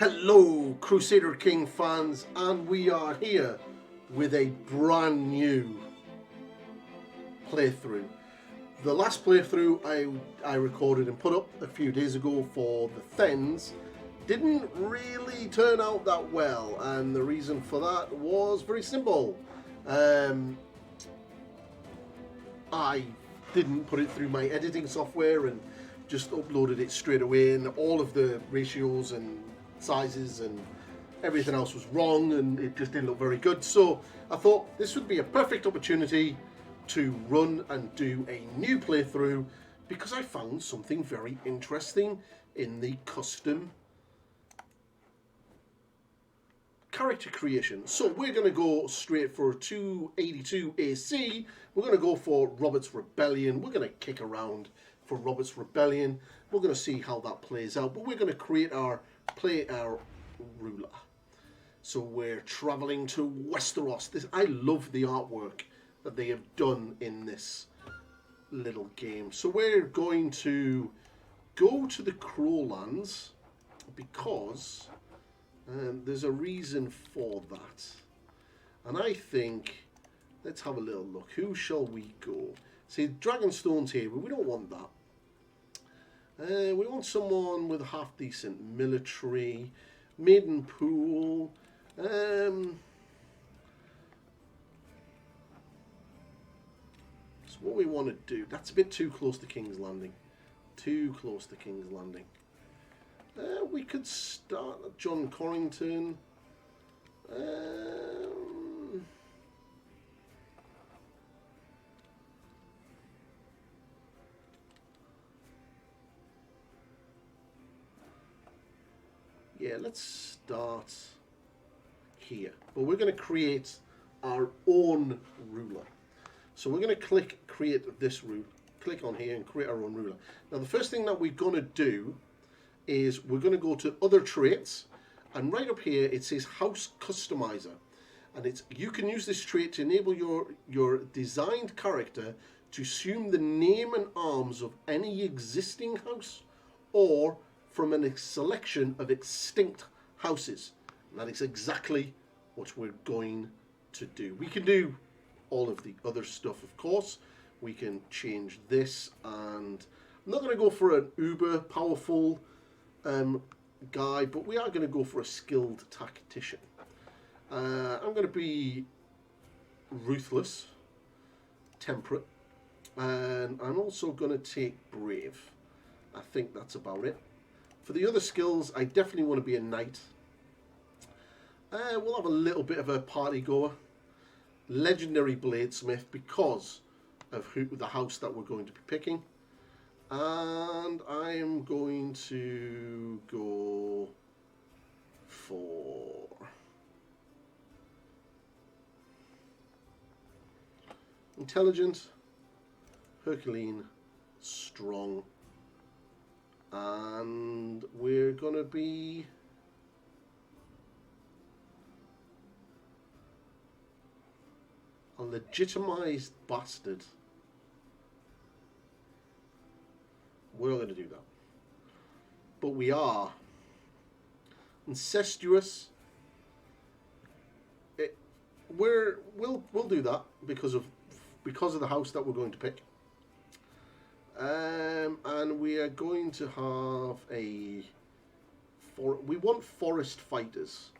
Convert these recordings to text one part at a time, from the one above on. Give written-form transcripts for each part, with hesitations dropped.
Hello, Crusader King fans, and we are here with a brand new playthrough. The last playthrough I recorded and put up a few days ago for the Thens didn't really turn out that well, and the reason for that was very simple. I didn't put it through my editing software and just uploaded it straight away, and all of the ratios and sizes and everything else was wrong, and it just didn't look very good. So I thought this would be a perfect opportunity to run and do a new playthrough, because I found something very interesting in the custom character creation. So we're going to go straight for 282 AC. We're going to go for Robert's Rebellion. We're going to kick around for Robert's Rebellion. We're going to see how that plays out, but we're going to play our ruler. So we're traveling to Westeros. I love the artwork that they have done in this little game. So we're going to go to the Crowlands because there's a reason for that. And I think, let's have a little look. Who shall we go? See, Dragonstone's here, but we don't want that. We want someone with a half decent military, Maiden Pool. So what we want to do, that's a bit too close to King's Landing. Too close to King's Landing. We could start at John Corrington. Yeah, let's start here. But we're going to create our own ruler. So we're going to create this ruler. Click on here and create our own ruler. Now the first thing that we're going to do is we're going to go to other traits, and right up here it says House Customizer, and you can use this trait to enable your designed character to assume the name and arms of any existing house or from a selection of extinct houses. And that is exactly what we're going to do. We can do all of the other stuff, of course. We can change this, and I'm not going to go for an uber powerful guy, but we are going to go for a skilled tactician. I'm going to be ruthless, temperate, and I'm also going to take brave. I think that's about it. For the other skills, I definitely want to be a knight. We'll have a little bit of a party goer. Legendary bladesmith, because of the house that we're going to be picking. And I am going to go for intelligent, Herculean, strong, and we're going to be a legitimized bastard. We're not going to do that. But we are incestuous. We'll do that because of the house that we're going to pick. And we are going to have we want forest fighters,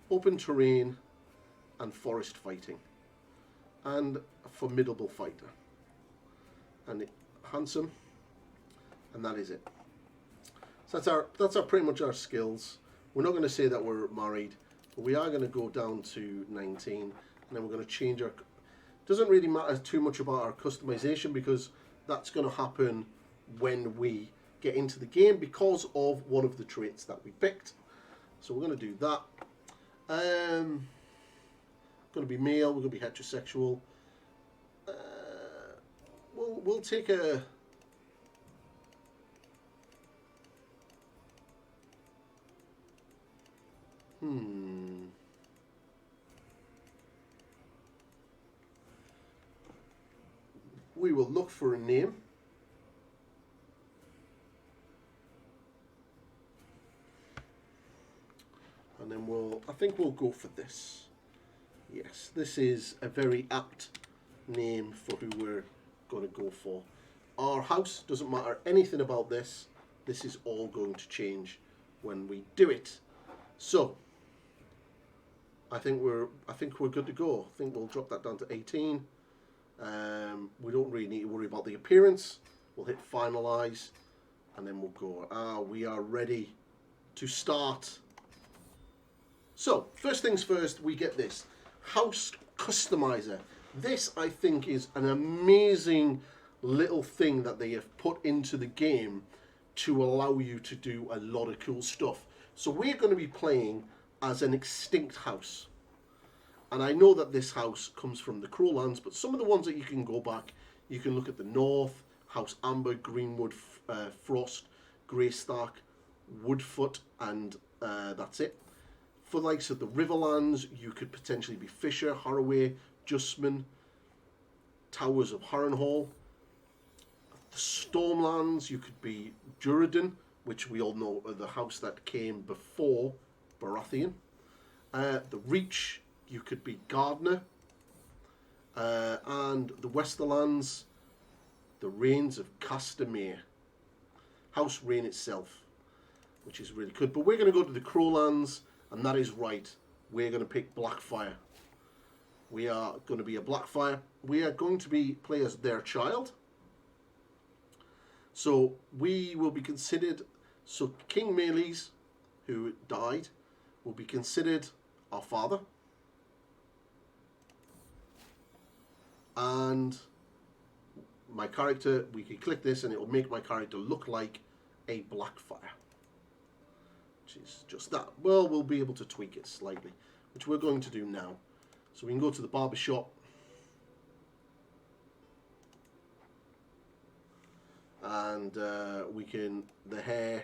open terrain, and forest fighting, and a formidable fighter, and handsome. And that is it. So that's pretty much our skills. We're not going to say that we're married, but we are going to go down to 19, and then we're going to change our. Doesn't really matter too much about our customization, because that's going to happen when we get into the game because of one of the traits that we picked. So we're going to do that. Going to be male. We're going to be heterosexual. We'll take a. We will look for a name. And then I think we'll go for this. Yes, this is a very apt name for who we're going to go for. Our house doesn't matter anything about this. This is all going to change when we do it. So I think we're good to go. I think we'll drop that down to 18. We don't really need to worry about the appearance. We'll hit finalize, and then we'll go. We are ready to start. So first things first, we get this house customizer. This, I think, is an amazing little thing that they have put into the game to allow you to do a lot of cool stuff. So we're going to be playing as an extinct house. And I know that this house comes from the Crowlands, but some of the ones that you can go back, you can look at the North, House Amber, Greenwood, Frost, Greystark, Woodfoot, and that's it. For the likes of the Riverlands, you could potentially be Fisher, Harroway, Justman, Towers of Harren Hall. The Stormlands, you could be Durridon, which we all know are the house that came before Baratheon. The Reach, you could be Gardner. And the Westerlands, the Rains of Castamere. House Rain itself, which is really good. But we're going to go to the Crowlands, and that is right. We're going to pick Blackfyre. We are going to be a Blackfyre. We are going to be play as their child. So we will be considered, so King Meleys, who died, will be considered our father. And my character, we can click this and it will make my character look like a Blackfyre. Which is just that. Well, we'll be able to tweak it slightly, which we're going to do now. So we can go to the Barber Shop. And we can, the hair.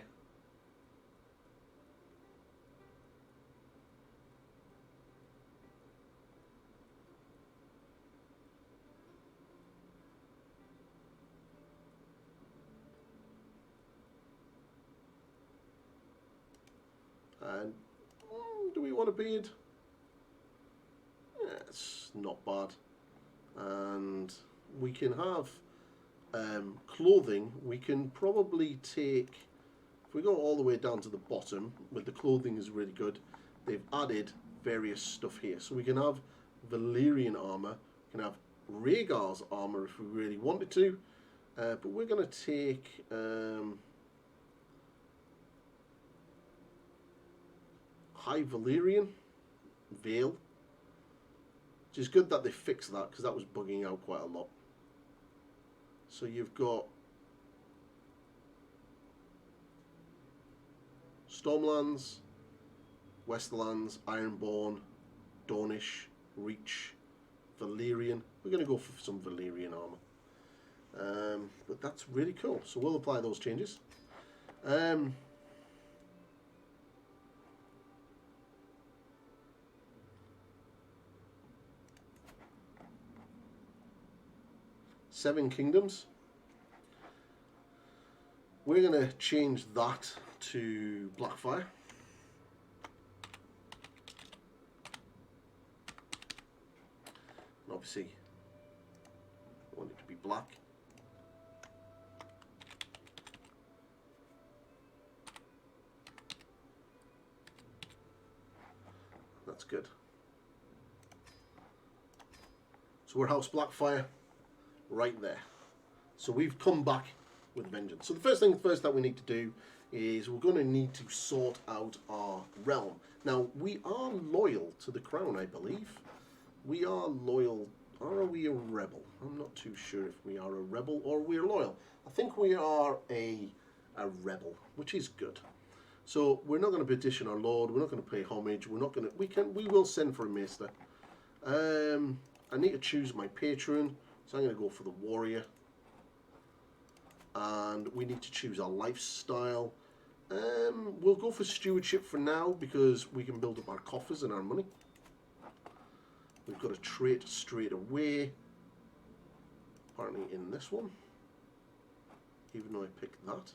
And do we want a beard? Yeah, it's not bad. And we can have clothing. We can probably take, if we go all the way down to the bottom, where the clothing is really good, they've added various stuff here. So we can have Valyrian armor, we can have Rhaegar's armor if we really wanted to, but we're going to take High Valyrian Veil, which is good that they fixed that because that was bugging out quite a lot. So you've got Stormlands, Westerlands, Ironborn, Dornish, Reach, Valyrian. We're going to go for some Valyrian armor. But that's really cool. So we'll apply those changes. 7 Kingdoms. We're going to change that to Blackfyre. And obviously, I want it to be black. That's good. So we're House Blackfyre right there. So we've come back with vengeance. So the first thing first that we need to do is we're going to need to sort out our realm. Now, we are loyal to the crown, I believe. We are loyal. Are we a rebel? I'm not too sure if we are a rebel or we're loyal. I think we are a rebel, which is good. So we're not going to petition our lord. We're not going to pay homage. We're not going to. We will send for a maester. I need to choose my patron, so I'm going to go for the warrior. And we need to choose our lifestyle. We'll go for stewardship for now because we can build up our coffers and our money. We've got a trait straight away. Apparently in this one. Even though I picked that.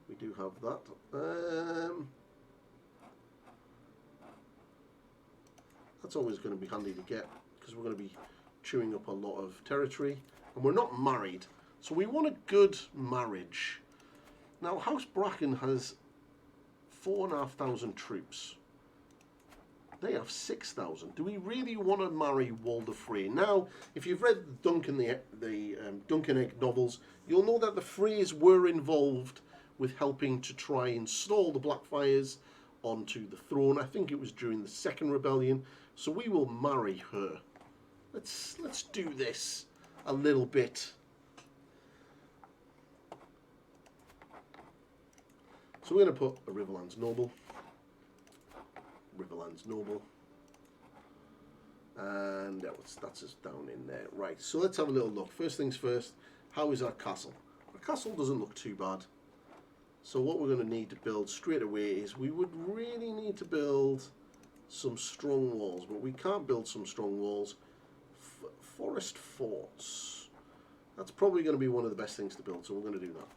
We do have that. That's always going to be handy to get, because we're going to be chewing up a lot of territory. And we're not married, so we want a good marriage. Now, House Bracken has 4,500 troops. They have 6,000. Do we really want to marry Walder Frey? Now, if you've read Duncan Duncan Egg novels, you'll know that the Freys were involved with helping to try and install the Blackfyres onto the throne. I think it was during the Second Rebellion. So we will marry her. Let's do this a little bit. So we're going to put a Riverlands Noble. Riverlands Noble. And that's us down in there. Right, so let's have a little look. First things first, how is our castle? Our castle doesn't look too bad. So what we're going to need to build straight away is we would really need to build some strong walls, but we can't build some strong walls. Forest forts. That's probably going to be one of the best things to build, so we're going to do that.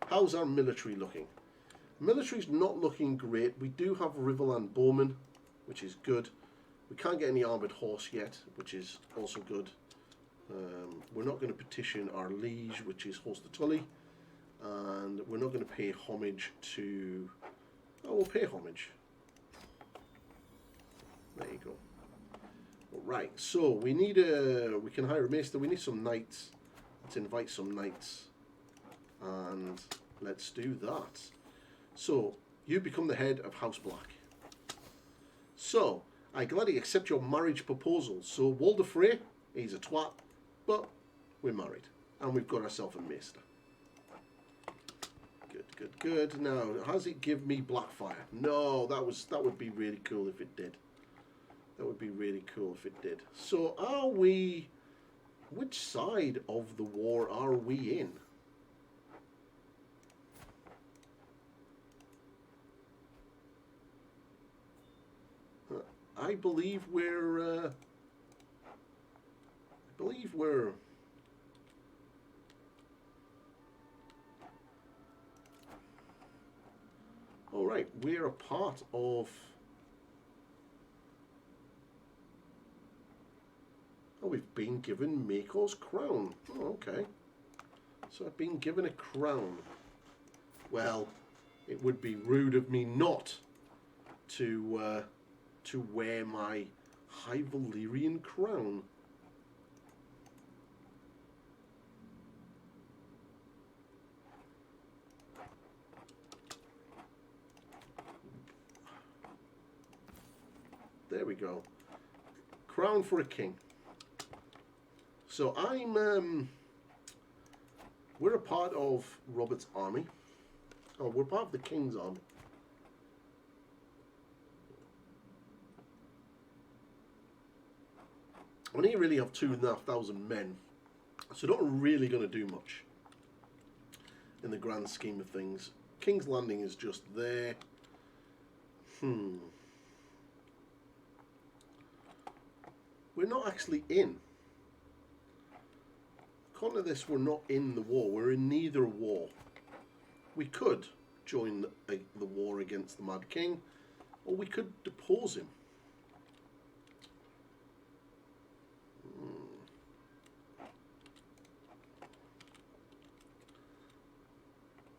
How's our military looking? Military's not looking great. We do have Riverland Bowmen, which is good. We can't get any armoured horse yet, which is also good. We're not going to petition our liege, which is Haron Tully. And we're not going to pay homage to... Oh, we'll pay homage. There you go. Right, so we need a... We can hire a maester. We need some knights. Let's invite some knights. And let's do that. So, you become the head of House Black. So, I gladly accept your marriage proposal. So, Walder Frey, he's a twat, but we're married. And we've got ourselves a maester. Good, good, good. Now, has it give me Blackfyre? No, that would be really cool if it did. That would be really cool if it did. So, are we... Which side of the war are we in? I believe we're... All right, we're a part of... Oh, we've been given Mako's crown. Oh, okay. So I've been given a crown. Well, it would be rude of me not to wear my High Valyrian crown. There we go. Crown for a king. So we're a part of Robert's army. Oh, we're part of the king's army. I only really have 2,500 men, so not really going to do much in the grand scheme of things. King's Landing is just there. We're not actually in. According to this, we're not in the war. We're in neither war. We could join the war against the Mad King, or we could depose him.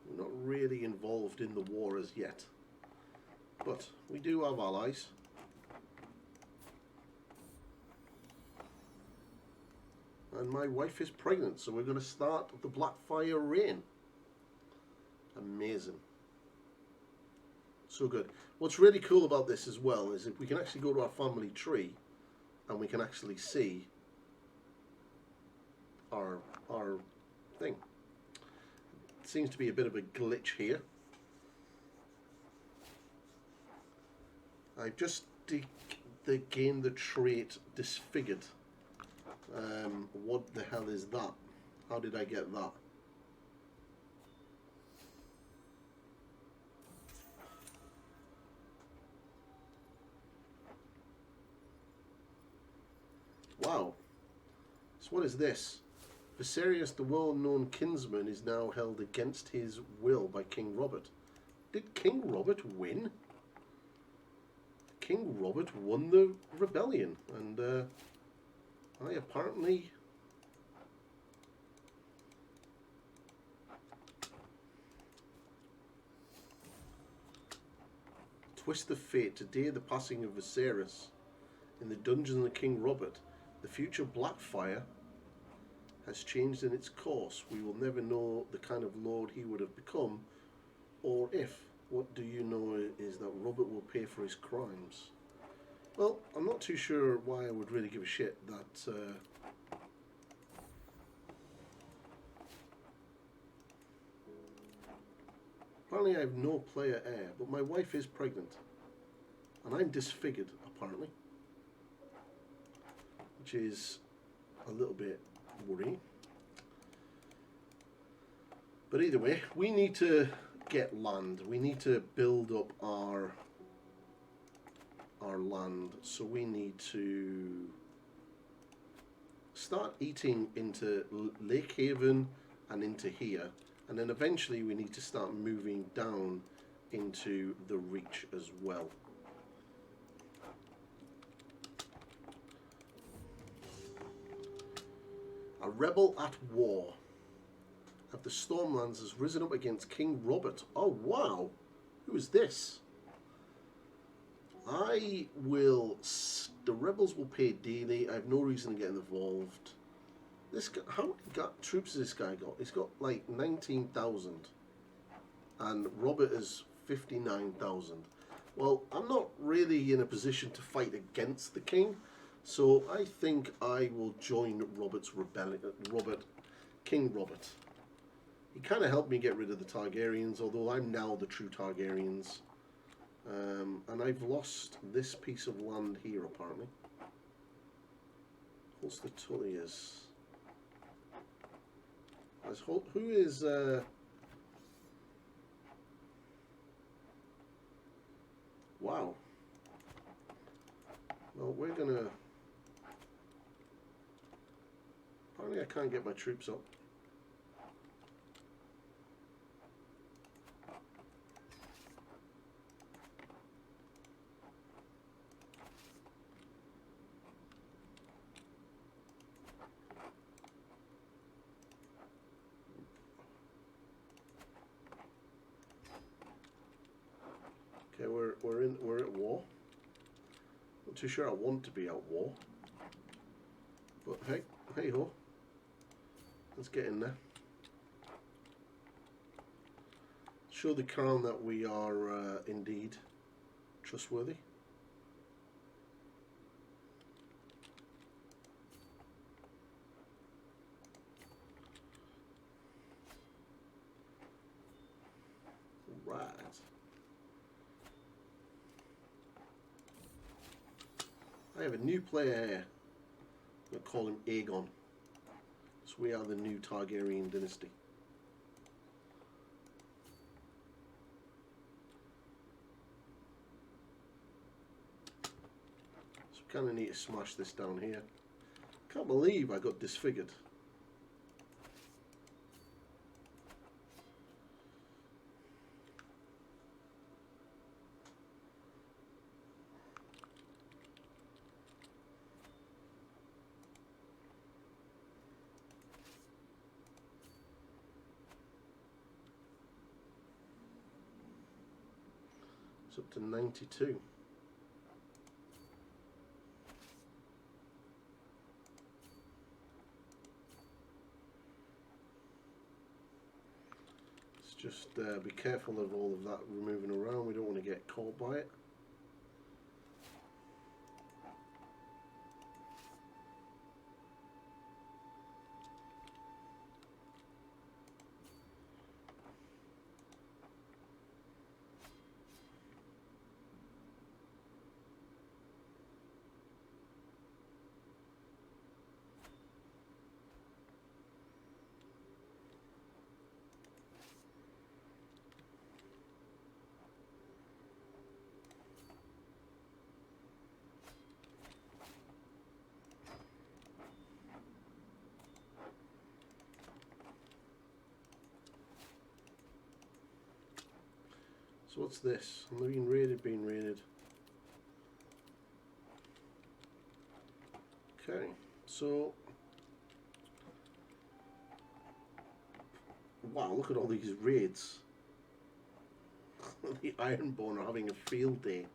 We're not really involved in the war as yet, but we do have allies. And my wife is pregnant, so we're going to start the Blackfyre reign. Amazing. So good. What's really cool about this as well is if we can actually go to our family tree and we can actually see our thing. It seems to be a bit of a glitch here. I've just gained the trait Disfigured. What the hell is that? How did I get that? Wow. So what is this? Viserys, the well-known kinsman, is now held against his will by King Robert. Did King Robert win? King Robert won the rebellion, and I apparently... Twist of fate. Today, the passing of Viserys in the dungeons of King Robert. The future Blackfyre has changed in its course. We will never know the kind of lord he would have become, or if. What do you know is that Robert will pay for his crimes. Well, I'm not too sure why I would really give a shit that... Apparently I have no player heir, but my wife is pregnant. And I'm disfigured, apparently. Which is a little bit worrying. But either way, we need to get land. We need to build up our land. So we need to start eating into Lake Haven and into here. And then eventually we need to start moving down into the Reach as well. A rebel at war of the Stormlands has risen up against King Robert. Oh wow! Who is this? The rebels will pay daily. I have no reason to get involved. This guy, how many troops has this guy got? He's got like 19,000, and Robert is 59,000. Well, I'm not really in a position to fight against the king, so I think I will join Robert's rebellion. King Robert. He kind of helped me get rid of the Targaryens, although I'm now the true Targaryens. And I've lost this piece of land here, apparently. What's the Tully is? Who is... Wow. Well, we're gonna... Apparently I can't get my troops up. Okay, we're at war. Not too sure I want to be at war, but hey ho, let's get in there. Show the crown that we are indeed trustworthy. Right. I have a new player here. I'm going to call him Aegon. So we are the new Targaryen dynasty. So we kind of need to smash this down here. Can't believe I got disfigured. Up to 92. Let's just be careful of all of that moving around. We don't want to get caught by it. So what's this? I'm being raided, Okay, so wow, look at all these raids. The Ironborn are having a field day.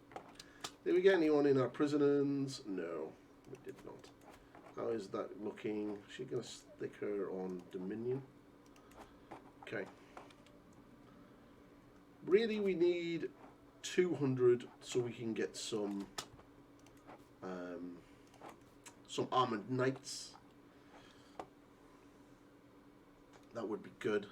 Did we get anyone in our prisons? No, we did not. How is that looking? Is she going to stick her on Dominion? Okay. Really, we need 200 so we can get some armored knights. That would be good.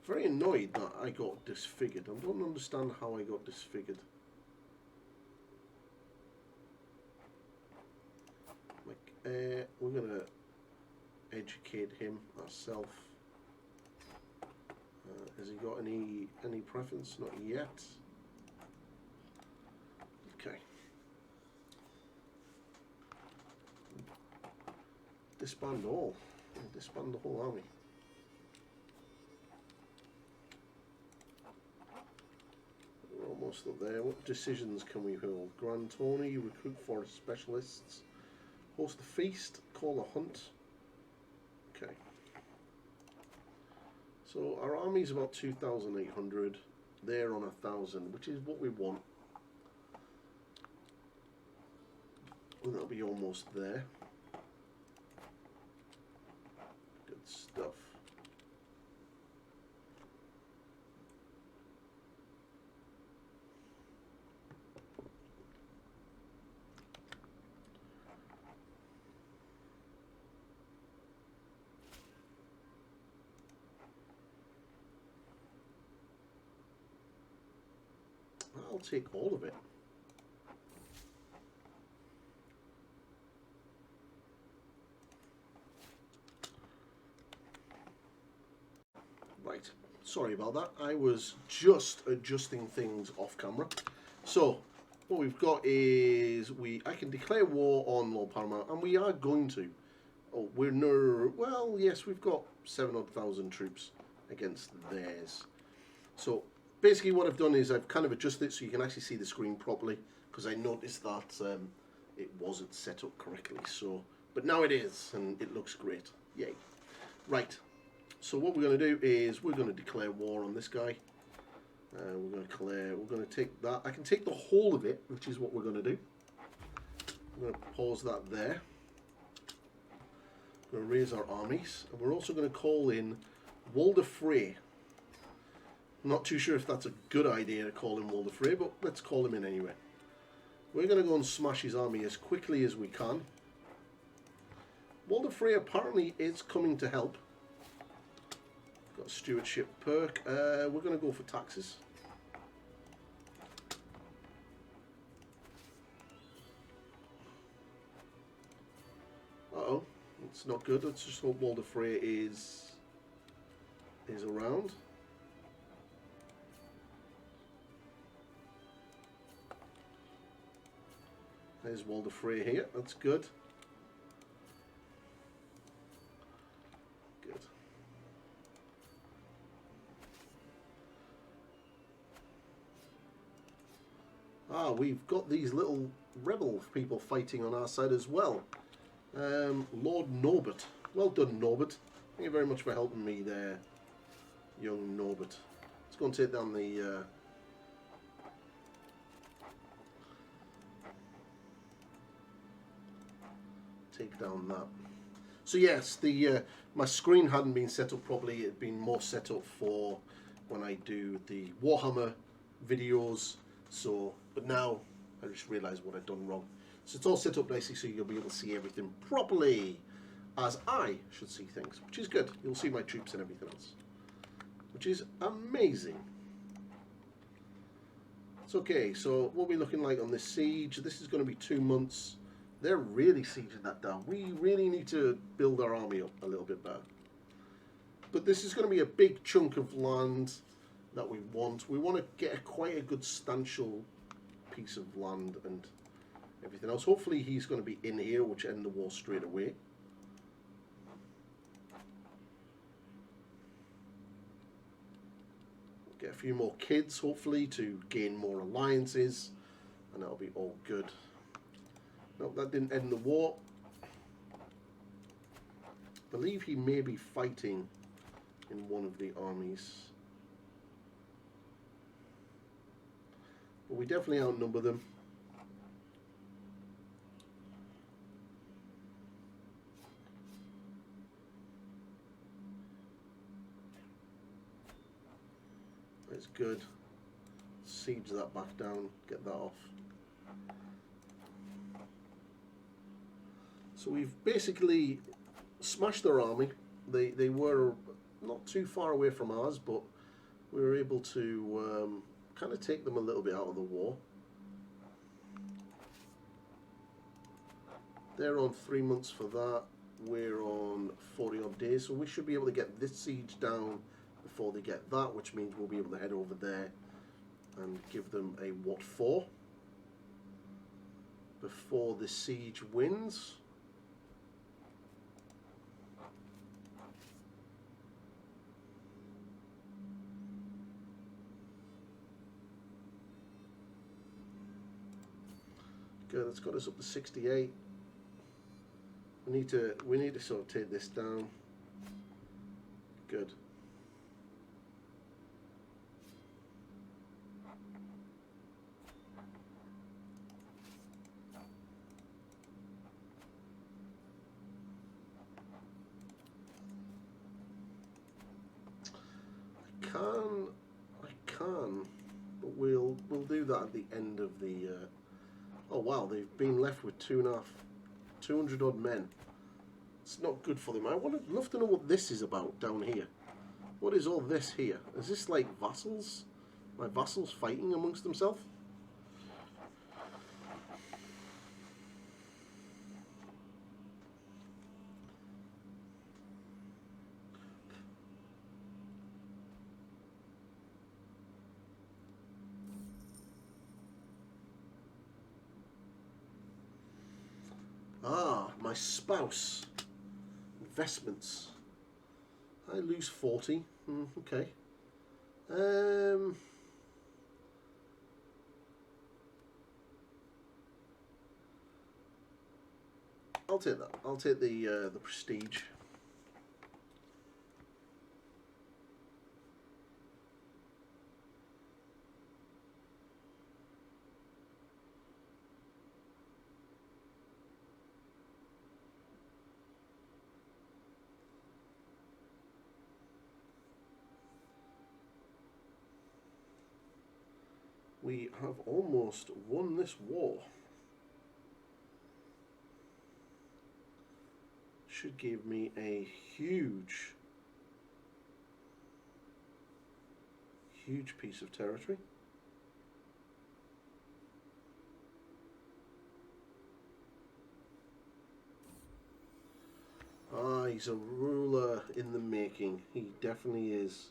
Very annoyed that I got disfigured. I don't understand how I got disfigured. Like, we're gonna educate him ourselves. Has he got any preference? Not yet. Okay. Disband all. Disband the whole army. We're almost up there. What decisions can we hold? Grand Tourney, recruit forest specialists, host a feast, call a hunt. Okay. So our army's about 2,800. They're on 1,000, which is what we want. And that'll be almost there. Good stuff. I'll take all of it. Right, sorry about that. I was just adjusting things off camera. So, what we've got is I can declare war on Lord Paramount, and we are going to. Oh, well, yes, we've got 7,000 troops against theirs. So, basically what I've done is I've kind of adjusted it so you can actually see the screen properly, because I noticed that it wasn't set up correctly. So, but now it is, and it looks great. Yay. Right. So what we're going to do is we're going to declare war on this guy. We're going to take that. I can take the whole of it, which is what we're going to do. I'm going to pause that there. We're going to raise our armies, and we're also going to call in Walder Frey. I'm not too sure if that's a good idea to call him Walder Frey, but let's call him in anyway. We're going to go and smash his army as quickly as we can. Walder Frey apparently is coming to help. Got a stewardship perk. We're going to go for taxes. Uh-oh, it's not good. Let's just hope Walder Frey is around. There's Walder Frey here. That's good. Good. Ah, we've got these little rebel people fighting on our side as well. Lord Norbit. Well done, Norbit. Thank you very much for helping me there, young Norbit. Let's go and take down the... take down that. So yes, the my screen hadn't been set up properly. It had been more set up for when I do the Warhammer videos. So, but now I just realised what I'd done wrong. So it's all set up nicely, so you'll be able to see everything properly, as I should see things, which is good. You'll see my troops and everything else, which is amazing. It's okay. So what are we looking like on this siege? This is going to be 2 months. They're really sieging that down. We really need to build our army up a little bit better. But this is going to be a big chunk of land that we want. We want to get quite a good substantial piece of land and everything else. Hopefully he's going to be in here, which end the war straight away. Get a few more kids, hopefully, to gain more alliances. and that'll be all good. Nope, that didn't end the war. I believe he may be fighting in one of the armies. But we definitely outnumber them. That's good. Siege that back down, get that off. So we've basically smashed their army. They were not too far away from ours, but we were able to kind of take them a little bit out of the war. They're on 3 months for that. We're on 40 odd days, so we should be able to get this siege down before they get that, which means we'll be able to head over there and give them a what for before the siege wins. Good, that's got us up to 68. We need to sort of take this down. Good. I can, but we'll do that at the end of the. Oh wow, they've been left with 200 odd men. It's not good for them. I would love to know what this is about down here. What is all this here? Is this like vassals? My vassals fighting amongst themselves? Ah, my spouse. Investments. I lose 40. Okay. I'll take that. I'll take the prestige. We have almost won this war. Should give me a huge piece of territory. Ah, he's a ruler in the making. He definitely is.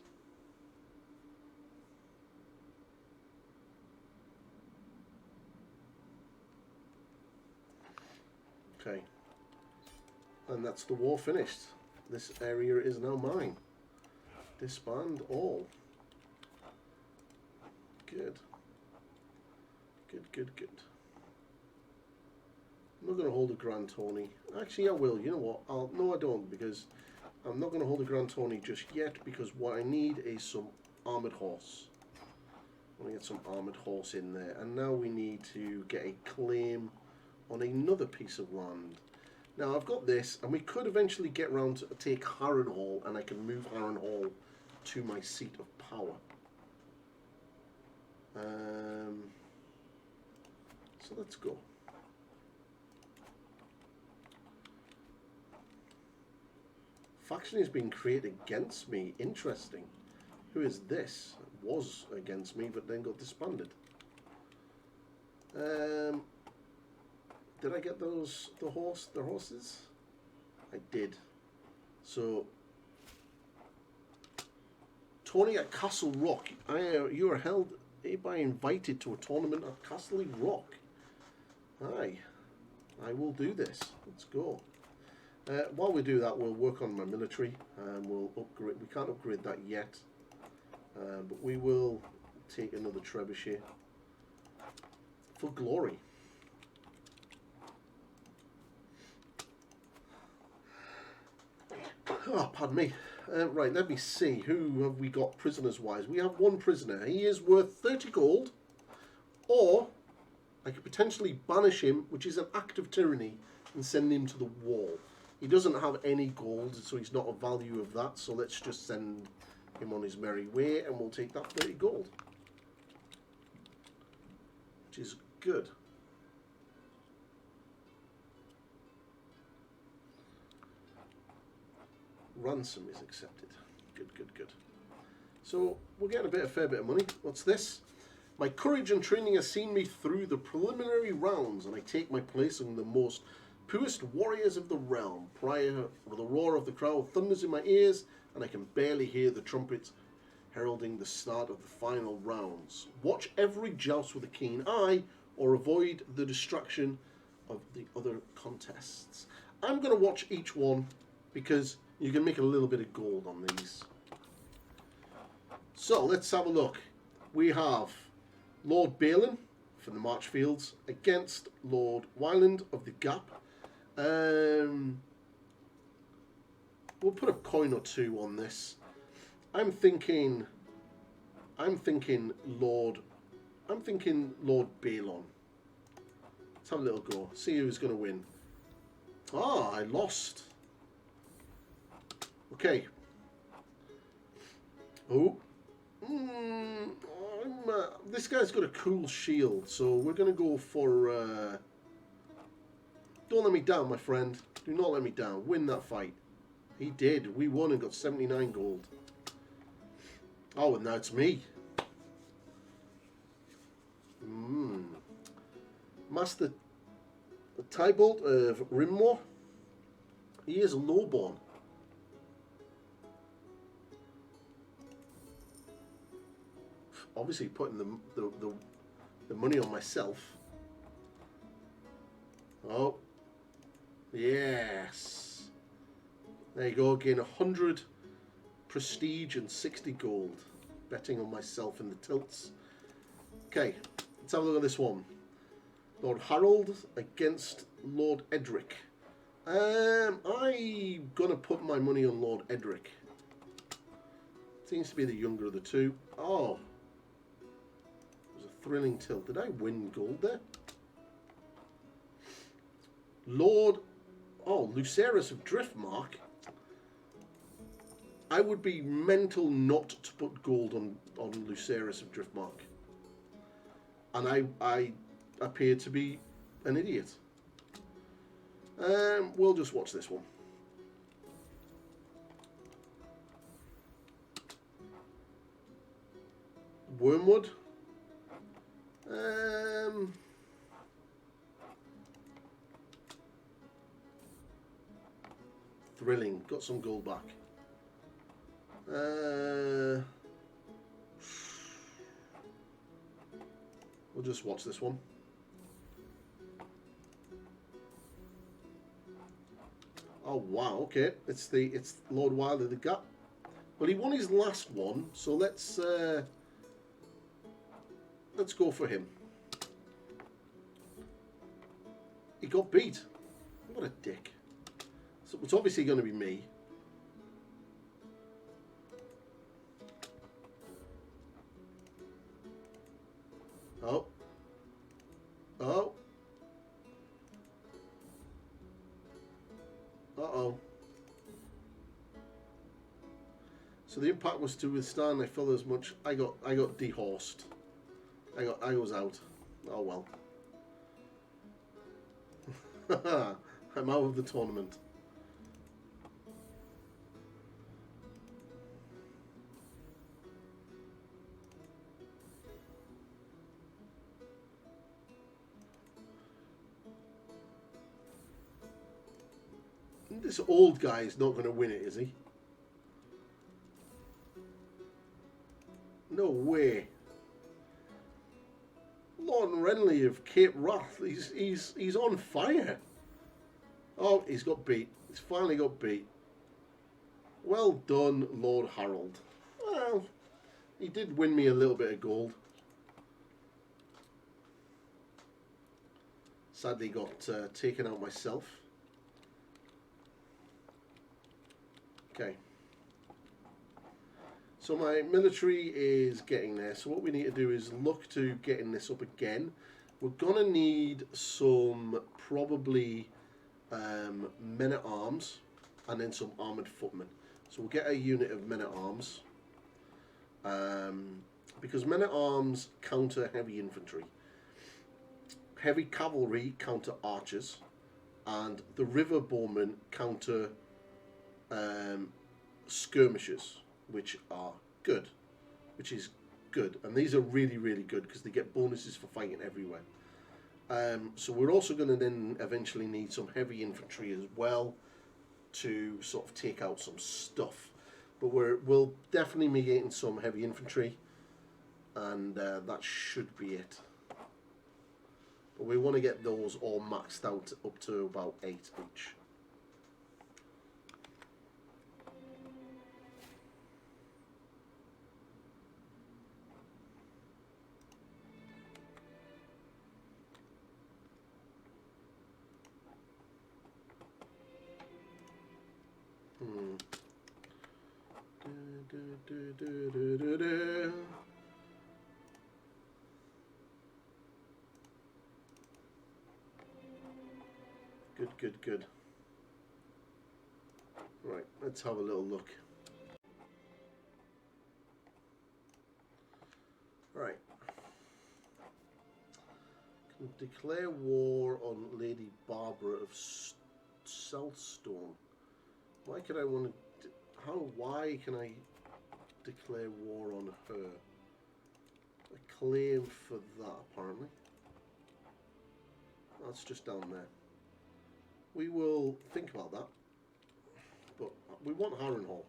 Okay. And that's the war finished. This area is now mine. Disband all. Good. Good. I'm not going to hold a Grand Tourney. Actually, I will. You know what? No, I don't, because I'm not going to hold a Grand Tourney just yet, because what I need is some armoured horse. I want to get some armoured horse in there. And now we need to get a claim on another piece of land. Now I've got this, and we could eventually get round to take Harren Hall, and I can move Harren Hall to my seat of power. So let's go. Faction is being created against me. Interesting. Who is this? It was against me, but then got disbanded. Did I get the horses? I did. So, tourney at Castle Rock. You are held hereby invited to a tournament at Castle Rock. Aye, I will do this. Let's go. While we do that, we'll work on my military, and we'll upgrade. We can't upgrade that yet, but we will take another trebuchet. for glory. Oh, pardon me. Right, let me see. Who have we got prisoners-wise? We have one prisoner. He is worth 30 gold. Or I could potentially banish him, which is an act of tyranny, and send him to the wall. He doesn't have any gold, so he's not a value of that. So let's just send him on his merry way, and we'll take that 30 gold. Which is good. Ransom is accepted. Good, good, good. So we're getting a fair bit of money. What's this? My courage and training has seen me through the preliminary rounds, and I take my place among the most purest warriors of the realm. Prior, the roar of the crowd thunders in my ears, and I can barely hear the trumpets heralding the start of the final rounds. Watch every joust with a keen eye, or avoid the distraction of the other contests. I'm going to watch each one because you can make a little bit of gold on these. So let's have a look. We have Lord Balin from the Marchfields against Lord Wyland of the Gap. We'll put a coin or two on this. I'm thinking Lord Balon. Let's have a little go. See who's going to win. Ah, I lost. Okay. Oh. This guy's got a cool shield, so we're going to go for... Don't let me down, my friend. Do not let me down. Win that fight. He did. We won and got 79 gold. Oh, and now it's me. Master Tybalt of Rimmore. He is a lowborn. Obviously putting the money on myself. Oh, yes. There you go. Gain 100 prestige and 60 gold. Betting on myself in the tilts. Okay, let's have a look at this one. Lord Harold against Lord Edric. I'm gonna put my money on Lord Edric. Seems to be the younger of the two. Oh. Thrilling tilt. Did I win gold there? Lord... Oh, Lucerus of Driftmark. I would be mental not to put gold on Lucerus of Driftmark. And I appear to be an idiot. We'll just watch this one. Wormwood. Thrilling. Got some gold back. We'll just watch this one. Oh wow, okay. It's Lord Wild of the Gap. Well, he won his last one, so let's go for him. He got beat. What a dick. So it's obviously going to be me. Oh. Oh. Uh-oh. So the impact was to withstand. I felt as much. I got dehorsed. I was out. Oh well. I'm out of the tournament. This old guy is not going to win it, is he? No way. Lord Renly of Cape Wrath, he's on fire. Oh, he's got beat. He's finally got beat. Well done, Lord Harold. Well, he did win me a little bit of gold. Sadly got taken out myself. Okay. So my military is getting there. So what we need to do is look to getting this up again. We're going to need some probably men-at-arms and then some armoured footmen. So we'll get a unit of men-at-arms. Because men-at-arms counter heavy infantry. Heavy cavalry counter archers. And the river bowmen counter skirmishers, which are good. Which is good. And these are really, really good because they get bonuses for fighting everywhere. So we're also going to then eventually need some heavy infantry as well to sort of take out some stuff. But we'll definitely be getting some heavy infantry, and that should be it. But we want to get those all maxed out up to about 8 each. Good. Right, let's have a little look. Right. Can declare war on Lady Barbara of Southstone. Why can I want to? Why can I declare war on her? A claim for that, apparently. That's just down there. We will think about that. But we want Harren Hall.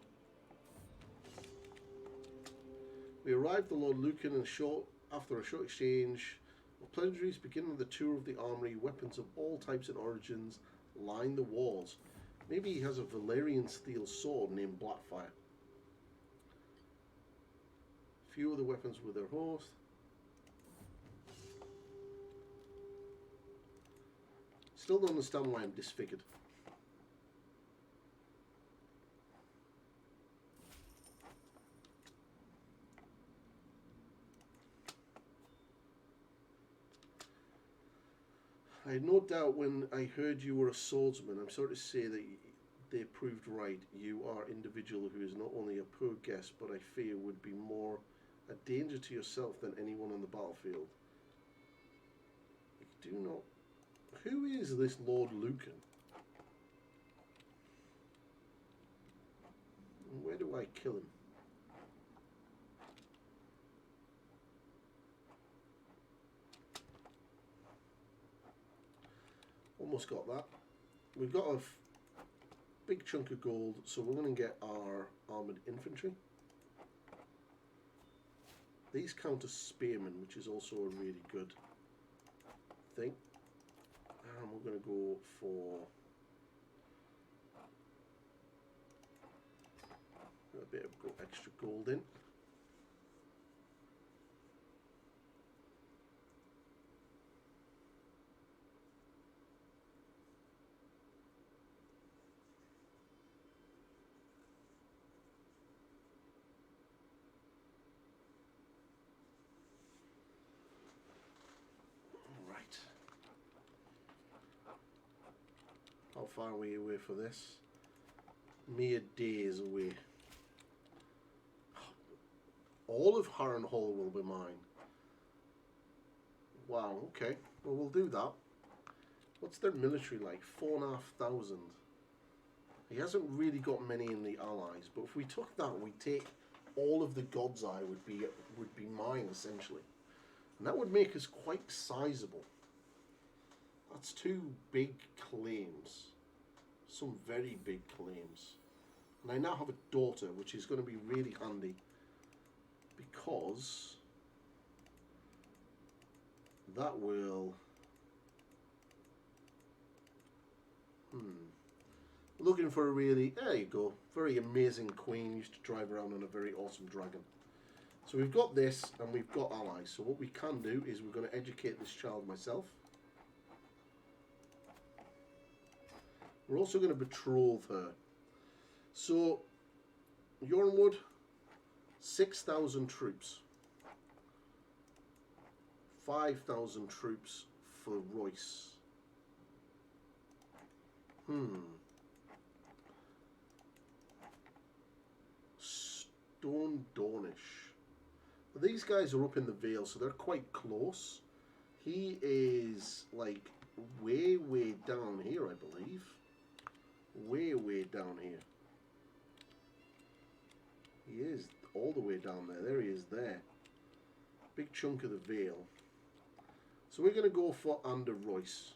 We arrived at Lord Lucan and after a short exchange of pleasantries, beginning the tour of the armory. Weapons of all types and origins line the walls. Maybe he has a Valerian steel sword named Blackfyre. Few of the weapons with their host. Still don't understand why I'm disfigured. I had no doubt when I heard you were a swordsman. I'm sorry to say that they proved right. You are an individual who is not only a poor guest, but I fear would be more a danger to yourself than anyone on the battlefield. I do not... Who is this Lord Lucan? Where do I kill him? Almost got that. We've got a big chunk of gold, so we're going to get our armoured infantry. These count as spearmen, which is also a really good thing. And we're going to go for a bit of extra gold in. How far are we away for this? Mere days away. All of Harren Hall will be mine. Wow, okay. Well, we'll do that. What's their military like? 4,500. He hasn't really got many in the allies, but if we took that, we take all of the God's Eye would be mine essentially, and that would make us quite sizable. That's 2 big claims, some very big claims, and I now have a daughter, which is going to be really handy because that will. Looking for a really, there you go, very amazing queen. Used to drive around on a very awesome dragon. So we've got this and we've got allies. So what we can do is we're going to educate this child myself. We're also going to betroth her. So, Yornwood, 6,000 troops. 5,000 troops for Royce. Stone Dornish. These guys are up in the Vale, so they're quite close. He is like way, way down here, I believe. Way, way down here. He is all the way down there. There he is there. Big chunk of the Vale. So we're going to go for under Royce.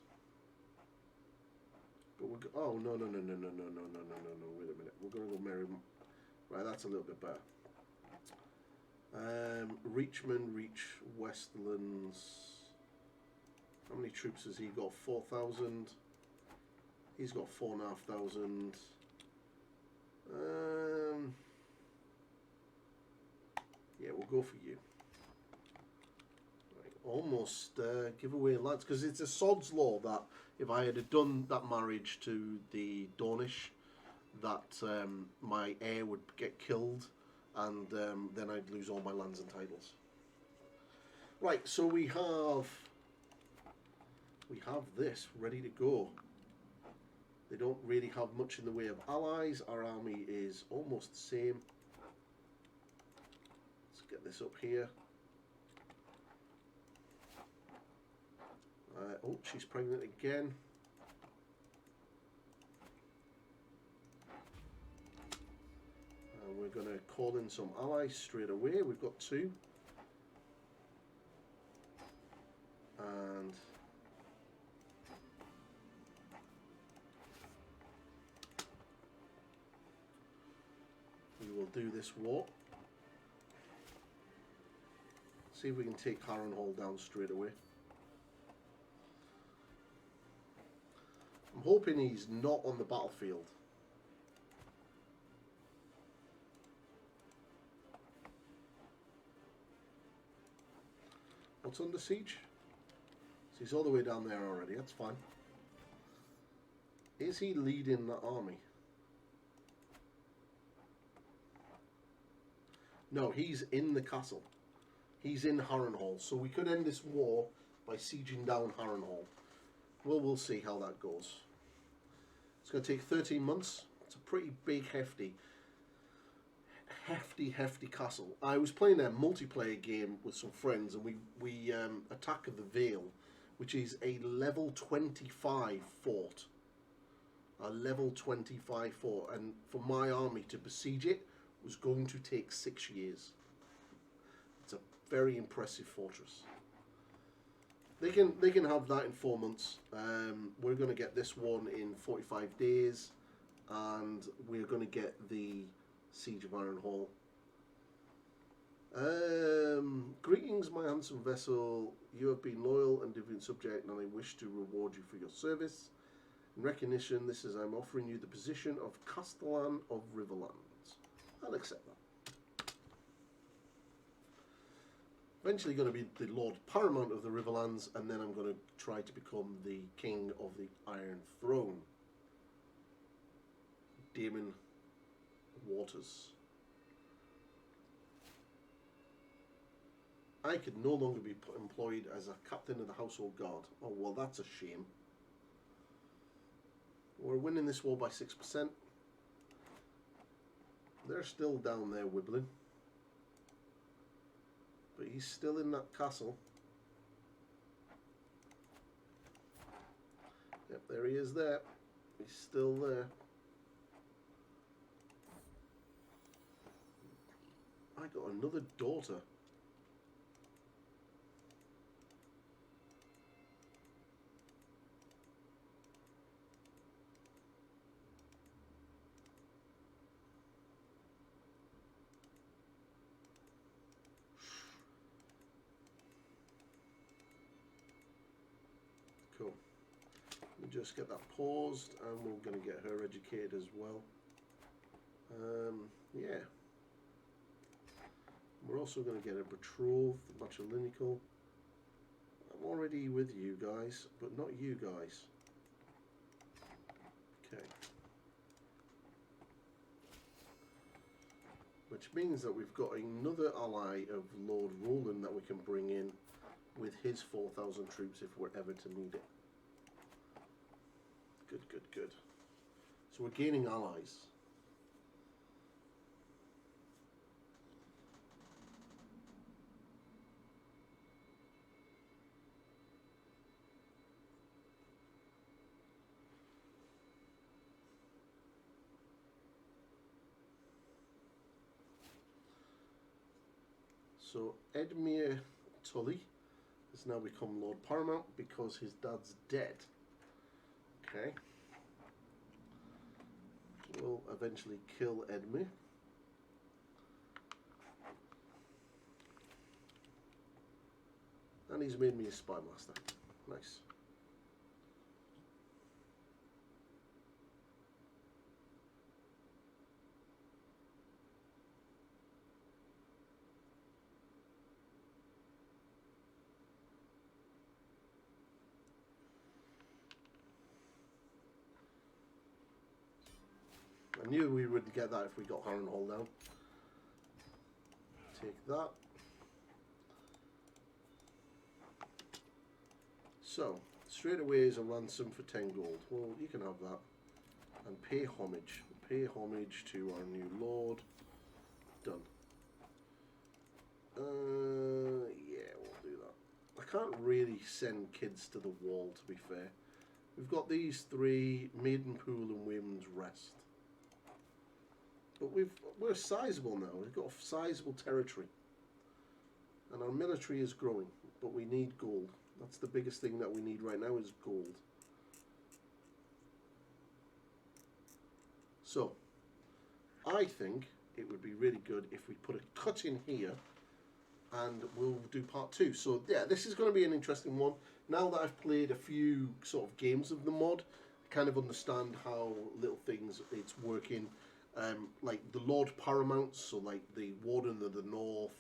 But we're oh, no. Wait a minute. We're going to go Merry. Right, that's a little bit better. Reachman, Reach, Westlands. How many troops has he got? 4,000. He's got 4,500. Yeah, we'll go for you. Right, almost give away lads, because it's a sod's law that if I had done that marriage to the Dornish, that my heir would get killed, and then I'd lose all my lands and titles. Right, so we have this ready to go. They don't really have much in the way of allies. Our army is almost the same. Let's get this up here. Oh, she's pregnant again. And we're going to call in some allies straight away. We've got 2. And we will do this war. See if we can take Harren Hall down straight away. I'm hoping he's not on the battlefield. What's under siege? So he's all the way down there already, that's fine. Is he leading the army? No, he's in the castle. He's in Harren Hall, so we could end this war by sieging down Harren Hall. Well, we'll see how that goes. It's going to take 13 months. It's a pretty big, hefty castle. I was playing a multiplayer game with some friends, and we attacked the Vale, which is a level 25 fort. A level 25 fort, and for my army to besiege it was going to take 6 years. It's a very impressive fortress. They can have that in 4 months. We're going to get this one in 45 days, and we're going to get the Siege of Harren Hall. Greetings, my handsome vessel. You have been loyal and devoted subject, and I wish to reward you for your service. In recognition, this is I'm offering you the position of Castellan of Riverlands. I'll accept that. Eventually going to be the Lord Paramount of the Riverlands, and then I'm going to try to become the King of the Iron Throne. Damon Waters. I could no longer be employed as a captain of the household guard. Oh, well, that's a shame. We're winning this war by 6%. They're still down there wibbling. But he's still in that castle. Yep, there he is there. He's still there. I got another daughter. Cool. We'll just get that paused, and we're going to get her educated as well. Yeah. We're also going to get a betrothed, matrilineal. I'm already with you guys, but not you guys. Okay. Which means that we've got another ally of Lord Roland that we can bring in with his 4,000 troops if we're ever to need it. Good, good, good. So we're gaining allies. So Admir Tully has now become Lord Paramount because his dad's dead. Okay. We'll eventually kill Admir. And he's made me a spy master. Nice. I knew we would get that if we got Harren Hall down. Take that. So, straight away is a ransom for 10 gold. Well, you can have that. And pay homage. Pay homage to our new lord. Done. Yeah, we'll do that. I can't really send kids to the wall, to be fair. We've got these three, Maidenpool and Women's Rest. But we're sizable now. We've got a sizable territory. And our military is growing. But we need gold. That's the biggest thing that we need right now is gold. So, I think it would be really good if we put a cut in here and we'll do part 2. So yeah, this is going to be an interesting one. Now that I've played a few sort of games of the mod, I kind of understand how little things it's working. Like the Lord Paramounts, so like the Warden of the North,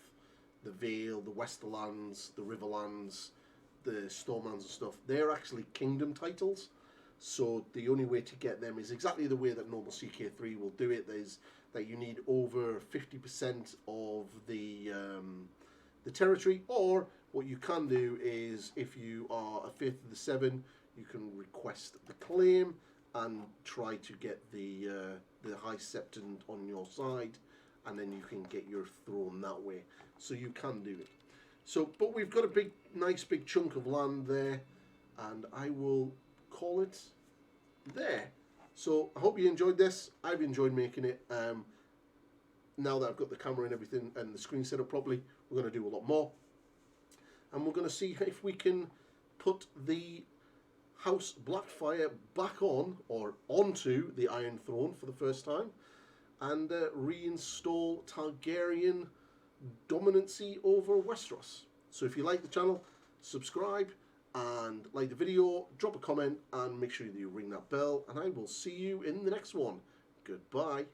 the Vale, the Westerlands, the Riverlands, the Stormlands and stuff, they're actually kingdom titles. So the only way to get them is exactly the way that normal CK3 will do it. Is that you need over 50% of the territory, or what you can do is if you are a fifth of the 7, you can request the claim and try to get the High Septon on your side, and then you can get your throne that way. So you can do it. So, but we've got a nice big chunk of land there, and I will call it there. So I hope you enjoyed this. I've enjoyed making it. Now that I've got the camera and everything and the screen set up properly, we're going to do a lot more. And we're going to see if we can put the House Blackfyre back on, or onto, the Iron Throne for the first time, and reinstall Targaryen dominancy over Westeros. So if you like the channel, subscribe and like the video, drop a comment, and make sure that you ring that bell, and I will see you in the next one. Goodbye.